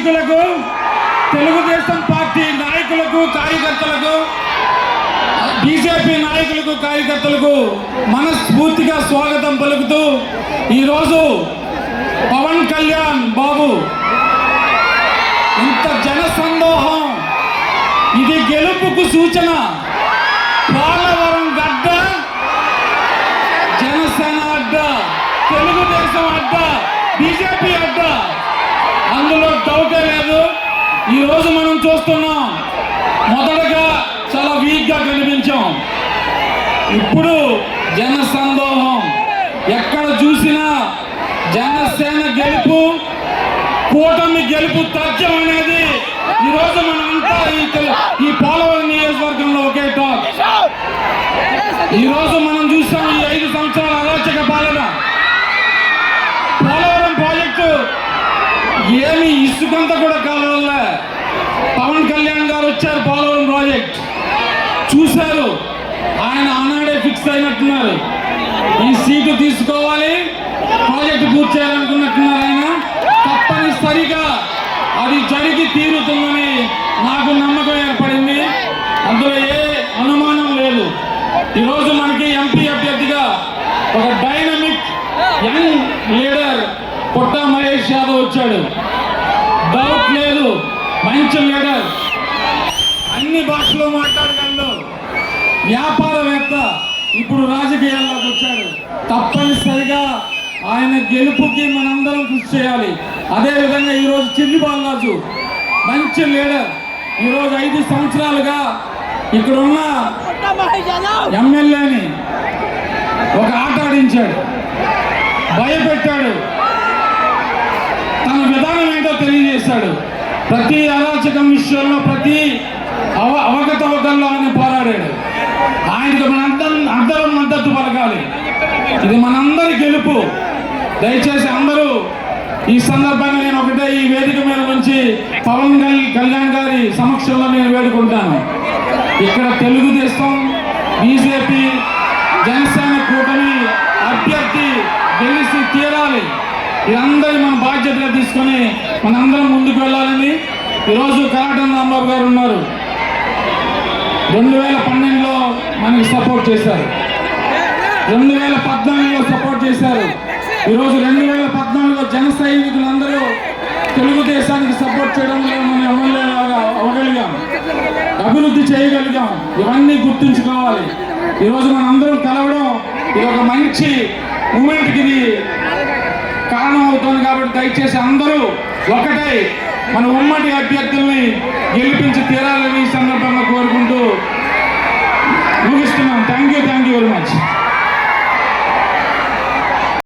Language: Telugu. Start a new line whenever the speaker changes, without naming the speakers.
వీక్షకులకు, తెలుగుదేశం పార్టీ నాయకులకు, కార్యకర్తలకు, బీజేపీ నాయకులకు, కార్యకర్తలకు మనస్ఫూర్తిగా స్వాగతం పలుకుతూ ఈరోజు పవన్ కళ్యాణ్ బాబు ఇంత జనసందోహం, ఇది గెలుపుకు సూచన. పోలవరం గడ్డ జనసేన అడ్డ, తెలుగుదేశం అడ్డ, బీజేపీ అడ్డ, అందులో డౌటే లేదు. ఈరోజు మనం చూస్తున్నాం, మొదటగా చాలా వీక్గా కనిపించాం, ఇప్పుడు జనసందోహం. ఎక్కడ చూసినా జనసేన గెలుపు, కూటమి గెలుపు తథ్యం అనేది ఈరోజు మనంతా ఈ పోలవరం నియోజకవర్గంలో ఒకే టాక్. ఈరోజు మనం చూసాం ఈ 5 సంవత్సరాల అరాచక పాలన. పోలవరం ప్రాజెక్టు ఏమి ఇసుకంతా కూడా కావాలే. పవన్ కళ్యాణ్ గారు వచ్చారు, పోలవరం ప్రాజెక్ట్ చూశారు, ఆయన ఆనాడే ఫిక్స్ అయినట్టున్నారు, ఈ సీటు తీసుకోవాలి, ప్రాజెక్టు పూర్తి చేయాలనుకున్నట్టున్నారు. ఆయన తప్పనిసరిగా అది జరిగి తీరుతుందని నాకు నమ్మకం ఏర్పడింది, అందులో ఏ అనుమానం లేదు. ఈరోజు మనకి ఎంపీ అభ్యర్థిగా ఒక డైనమిక్ యంగ్ లీడర్ పుట్టా మహేష్ యాదవ్ వచ్చాడు, డౌట్ లేదు, మంచి లీడర్, అన్ని భాషలో మాట్లాడగలడు, వ్యాపారవేత్త, ఇప్పుడు రాజకీయాల్లోకి వచ్చాడు. తప్పనిసరిగా ఆయన గెలుపుకి మనందరం కృషి చేయాలి. అదేవిధంగా ఈరోజు చిన్ని బాలరాజు మంచి లీడర్, ఈరోజు 5 సంవత్సరాలుగా ఇక్కడున్న ఎమ్మెల్యేని ఒక ఆట ఆడించాడు, భయపెట్టాడు, తన విధానం ఏంటో తెలియజేశాడు. ప్రతి అరాచకం విషయంలో, ప్రతి అవకతవకల్లో ఆయన పోరాడాడు. ఆయనకు అందరం మద్దతు పలకాలి. ఇది మనందరి గెలుపు. దయచేసి అందరూ ఈ సందర్భంగా నేను ఒకటే ఈ వేదిక మీద నుంచి పవన్ కళ్యాణ్ గారి సమక్షంలో నేను వేడుకుంటాను, ఇక్కడ తెలుగుదేశం, బీజేపీ, జనసేన కూటమి అభ్యర్థి గెలిచి తీరాలి. ఇదందరి మన బాధ్యతగా తీసుకొని మనందరం ముందుకు వెళ్ళాలని. ఈరోజు కరాటం రాంబాబు గారు ఉన్నారు, 2012లో మనకి సపోర్ట్ చేశారు, 2014లో సపోర్ట్ చేశారు. ఈరోజు 2014లో జన సైనికులందరూ తెలుగుదేశానికి సపోర్ట్ చేయడం వల్ల మనం ఎమ్మెల్యేలాగా అవ్వగలిగాం, అభివృద్ధి చేయగలిగాం. ఇవన్నీ గుర్తుంచుకోవాలి. ఈరోజు మనందరం కలవడం ఇది ఒక మంచి మూమెంట్కి ఇది కారణం అవుతుంది. కాబట్టి దయచేసి అందరూ ఒకటై మన ఉమ్మడి అభ్యర్థుల్ని గెలిపించి తీరాలని ఈ సందర్భంగా కోరుకుంటూ ముగిస్తున్నాం. Thank you very much.